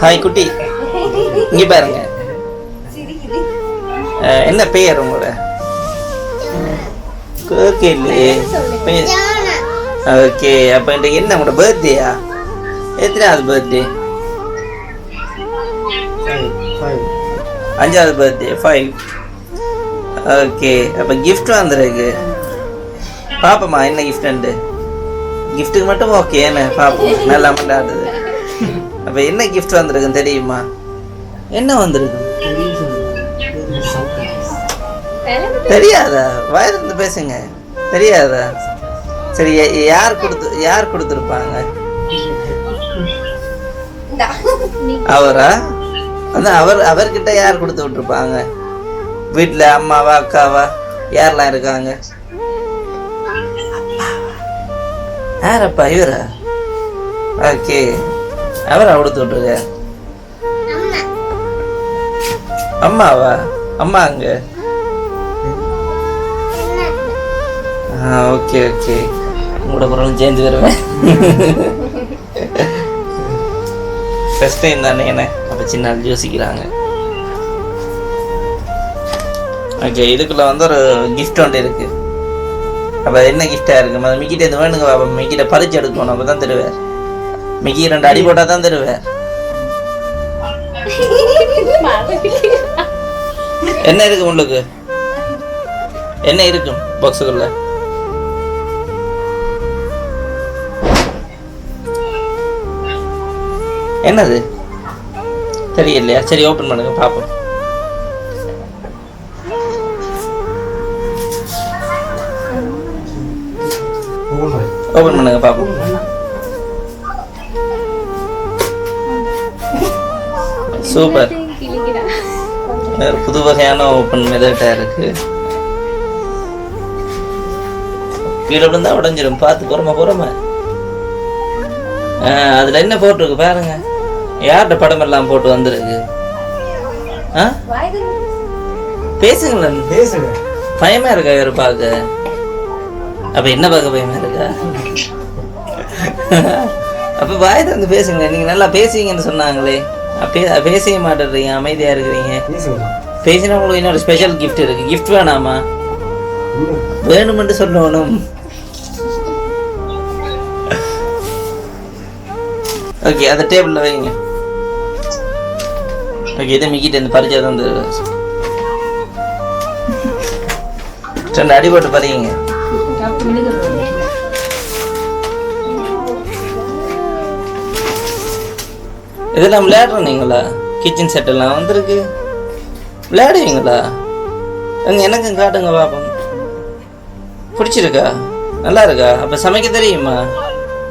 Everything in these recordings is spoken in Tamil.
ஹாய் குட்டி, இங்கே பாருங்க. என்ன பெயர் உங்களோட? ஓகே இல்லையே. ஓகே, அப்போ இன்றைக்கு என்ன உங்களோட பர்த்டேயா? எத்தனாவது பர்த்டே? 5வது பர்த்டே. 5. ஓகே, அப்போ கிஃப்ட் வந்துருக்கு. பாப்போம்மா என்ன கிஃப்ட்டு. கிஃப்ட்டுக்கு மட்டும் ஓகே என்ன பாப்போம். நல்லா கொண்டாடுது. அப்போ என்ன கிஃப்ட் வந்திருக்குன்னு தெரியுமா? என்ன வந்திருக்கு தெரியாதா? வயதிலிருந்து பேசுங்க. தெரியாதா? சரி, யார் கொடுத்துருப்பாங்க? அவரா? அதான் அவர்கிட்ட யார் கொடுத்து விட்டுருப்பாங்க? வீட்டில் அம்மாவா அக்காவா யாரெல்லாம் இருக்காங்க? யாரப்பா? இவரா? ஓகே, அவரா கொடுத்து விட்டுருக்க? அம்மாவா? அம்மா அங்க? ஓகே ஓகே, உங்களோட குரலும் சேர்ந்து வருவேன். ஃபர்ஸ்ட் டைம் தானே என்ன, அப்போ சின்ன யோசிக்கிறாங்க. ஓகே, இதுக்குள்ள வந்து ஒரு கிஃப்ட் ஒன்று இருக்கு. அப்போ என்ன கிஃப்டாக இருக்கு? மிக்கிட்ட இது வேணுங்க. அப்போ மிக்கிட்ட பறிச்சு எடுக்கணும், அப்போ தான் தருவார். மிக்கி 2 அடி போட்டால் தான் தருவார். என்ன இருக்கு உங்களுக்கு? என்ன இருக்கும் பாக்ஸுக்குள்ள? என்னது தெரியலையா? சரி, ஓப்பன் பண்ணுங்க பாப்போம். ஓப்பன் பண்ணுங்க பாப்போம். சூப்பர், புது வகையான ஓப்பன் மெத்தடா இருக்கு. கீழே விழுந்தா உடஞ்சிடும், பார்த்து பொறுமை. அதுல என்ன போட்டிருக்கு பாருங்க. யார்கிட்ட படம் எல்லாம் போட்டு வந்திருக்கு? பேசுங்களேன். பயமா இருக்கா இவரு பார்க்க? அப்ப என்ன பார்க்க பயமா இருக்கா? அப்ப வாய் திறந்து பேசுங்களேன். நீங்க நல்லா பேசுவீங்கன்னு சொன்னாங்களே, பேசவே மாட்டேறீங்க, அமைதியா இருக்கிறீங்க. பேசினா உங்களுக்கு இன்னொரு ஸ்பெஷல் கிஃப்ட் இருக்கு. கிஃப்ட் வேணாமா? வேணுமென்று சொல்லணும். ஓகே, அதை டேபிளில் வைங்க. ஓகே, இதை மிக்கிட்டு இந்த பறிச்சா தான் 2 அடி போட்டு பறிங்க. இதெல்லாம் விளையாடுறீங்களா? கிச்சன் செட் எல்லாம் வந்திருக்கு. விளையாடுவீங்களா? அங்கே எனக்கும் காட்டுங்க பாப்போம். பிடிச்சிருக்கா? நல்லா இருக்கா? அப்போ சமைக்க தெரியுமா?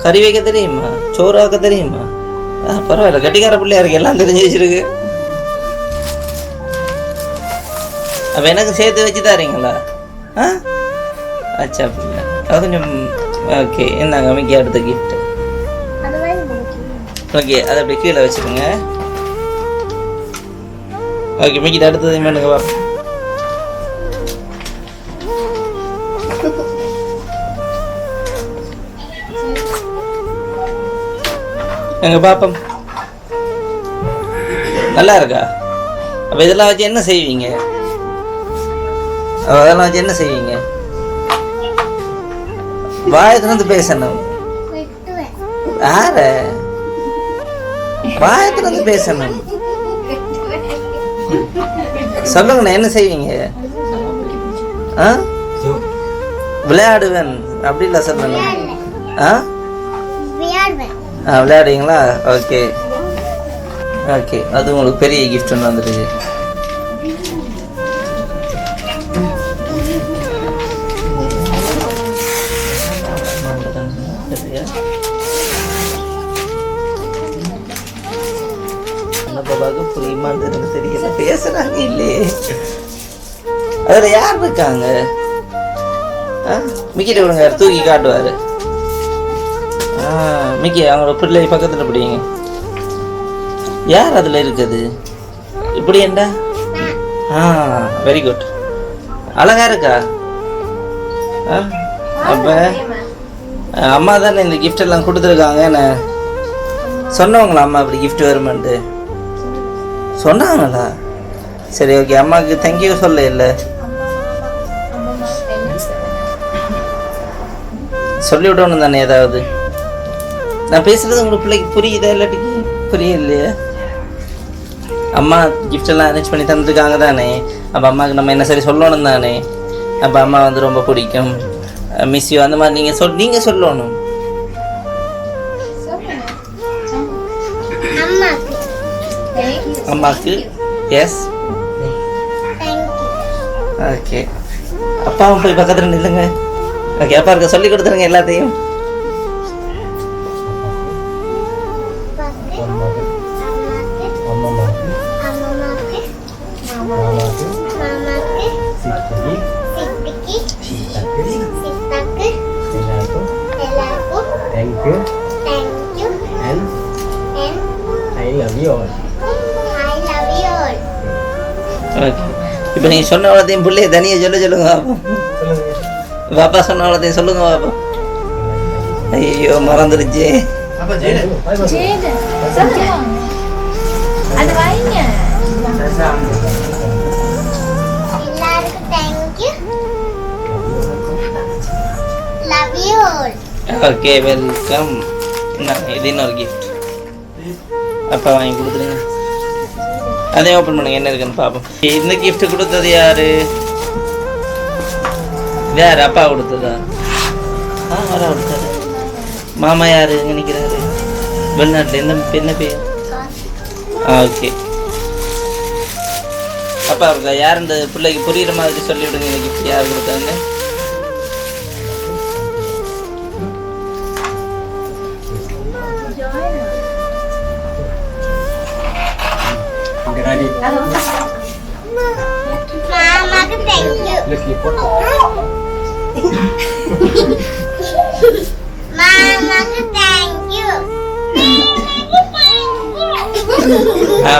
கறி வைக்க தெரியுமா? சோறு ஆக்க தெரியுமா? பரவாயில்ல, கட்டிக்கார பிள்ளையா இருக்கு, எல்லாம் தெரிஞ்சு வச்சிருக்கு. அப்போ எனக்கு சேர்த்து வச்சு தாரீங்களா? அச்சா அப்படின்னா அது கொஞ்சம் ஓகே. என்னங்க மிக்கி அடுத்த கிஃப்ட். ஓகே, அதை அப்படி கீழே வச்சுக்கோங்க. ஓகே, மிக்கிட்ட அடுத்தது வேணுங்க வா. எங்க பாப்போம். நல்லா இருக்கா? அப்ப இதெல்லாம் வச்சு என்ன செய்வீங்க? அதெல்லாம் வச்சு என்ன செய்வீங்க? வாயை திறந்து பேசணும். யார? வாயை திறந்து பேசணும். சொல்லுங்கண்ணா, என்ன செய்வீங்க? விளையாடுவேன் அப்படி இல்லை சொல்லணும். விளையாடுவீங்களா? ஓகே ஓகே, அது உங்களுக்கு பெரிய கிஃப்ட் ஒன்று வந்துருக்கு. புரியுமான்னு தெரியல, பேசுறாங்க இல்லையே. அதுல யார் இருக்காங்க? மிக்கிட்ட விடுங்க, தூக்கி காட்டுவாரு. மிக்கி அவங்களோட பிள்ளை பக்கத்துல பிடிங்க. யார் அதுல இருக்குது? இப்படி என்ன? Very good. அழகா இருக்கா? அப்ப அம்மா தானே இந்த கிஃப்ட் எல்லாம் கொடுத்துருக்காங்க. என்ன சொன்னவங்களா அம்மா அப்படி gift வருமான்ட்டு? சொன்னாங்களா? சரி ஓகே, அம்மாவுக்கு தேங்க்யூ சொல்ல இல்லை சொல்லி விடணும் தானே ஏதாவது. நான் பேசுறது உங்களுக்கு பிள்ளைக்கு புரியுதா இல்லாட்டிக்கு புரியலையே? அம்மா gift எல்லாம் அரேஞ்ச் பண்ணி தந்துருக்காங்க தானே, அப்போ அம்மாவுக்கு நம்ம என்ன சரி சொல்லணும் தானே. அப்போ அம்மா வந்து ரொம்ப பிடிக்கும், மிஸ் யூ அந்த மாதிரி நீங்கள் சொல்லணும். அம்மாவுக்கு எஸ் ஓகே. அப்பாவும் போய் பக்கத்தில் நில்லுங்க. ஓகே, அப்பா இருக்க சொல்லி கொடுத்துருங்க எல்லாத்தையும். ஓகே, இப்போ நீங்கள் சொன்ன அவ்வளோத்தையும் பிள்ளைய தனியாக சொல்லுங்க பாப்பா. பாப்பா சொன்ன அவ்வளோத்தையும் சொல்லுங்க பாப்பா. ஐயோ மறந்துருச்சு. Okay welcome. இது இன்னொரு கிஃப்ட் அப்பா வாங்கி கொடுத்துருங்க. அதே ஓப்பன் பண்ணுங்க என்ன இருக்குன்னு பார்ப்போம். இந்த கிஃப்ட் கொடுத்தது யாரு? யார்? அப்பா கொடுத்ததா? வரா கொடுத்தாரு. மாமா யாரு நினைக்கிறாரு? வெளிநாட்டில் என்ன பேர்? ஓகே, அப்பா இருக்கா? யார் இந்த பிள்ளைக்கு புரியுற மாதிரி சொல்லிவிடுங்க. இந்த கிஃப்ட் யார் கொடுத்தாங்க?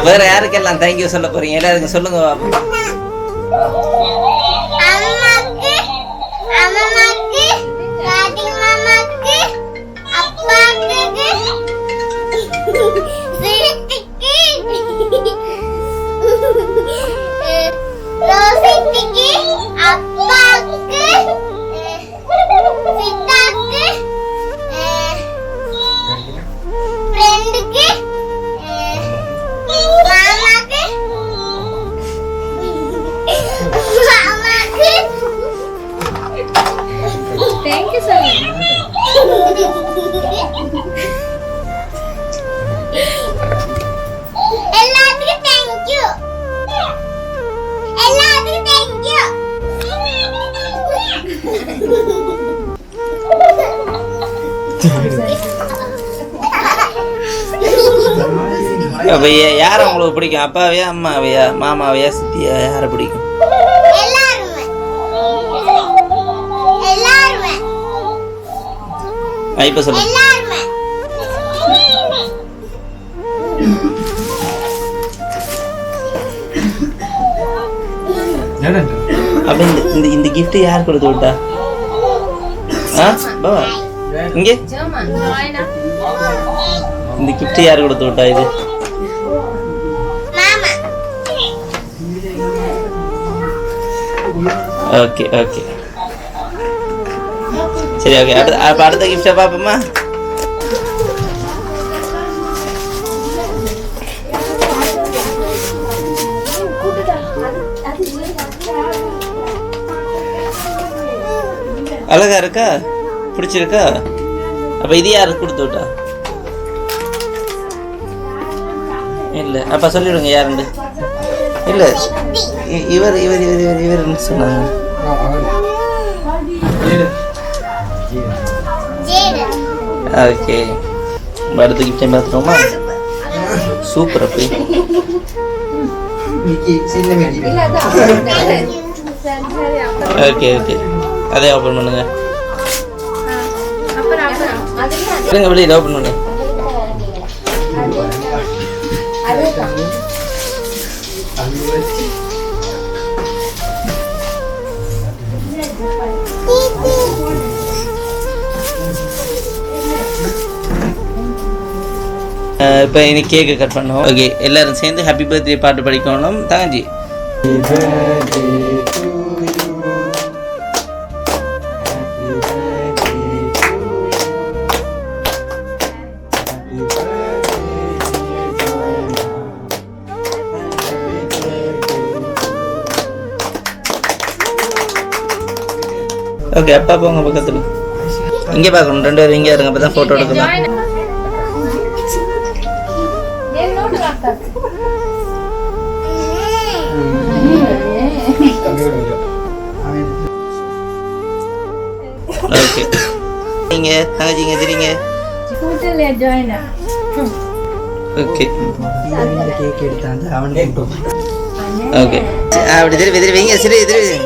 வேற யாருக்கெல்லாம் தேங்க்யூ சொல்ல போறீங்க? எல்லாருக்கும் சொல்லுங்க பாப்பா. அப்ப யார உங்களுக்கு பிடிக்கும்? அப்பாவையா அம்மாவையா மாமாவையா சித்தியா? யார பிடிக்கும்? இப்ப சொல்லு. அப்ப இந்த கிஃப்ட் யார் கொடுத்து விட்டா? பாபா இங்கே இந்த கிஃப்ட் யார் கொடுத்து விட்டா? இது ஓகே ஓகே சரி ஓகே. அடுத்த கிஃப்டை பார்ப்போமா? அழகா இருக்கா? பிடிச்சிருக்கா? அப்ப இது யாரு கொடுத்து விட்டா? இல்ல அப்ப சொல்லிவிடுங்க யாருன்னு. இல்ல இவர் இவர் இவர் இவர் இவர்னு சொன்னாங்க. ஓகே, அடுத்த கிஃப்ட் பார்த்துட்டோமா? சூப்பர். அப்படி ஓகே ஓகே, அதே ஓப்பன் பண்ணுங்க. வெளியில் ஓப்பன் பண்ணுங்க. இப்போ இன்னைக்கு கேக்கு கட் பண்ணோம். ஓகே, எல்லாரும் சேர்ந்து ஹாப்பி பர்த்டே பாட்டு படிக்கணும். தங்கச்சி ஓகே, அப்பா போங்க பக்கத்தில். இங்கே பார்க்கணும், 2 பேரும் இங்கே இருங்க, அப்போ தான் ஃபோட்டோ எடுக்கணும். ஓகே, நீங்கள் தங்கச்சி இங்கே தெரியுங்க. ஓகே ஓகே, அப்படி திருப்பி வைங்க. சரி திருப்பி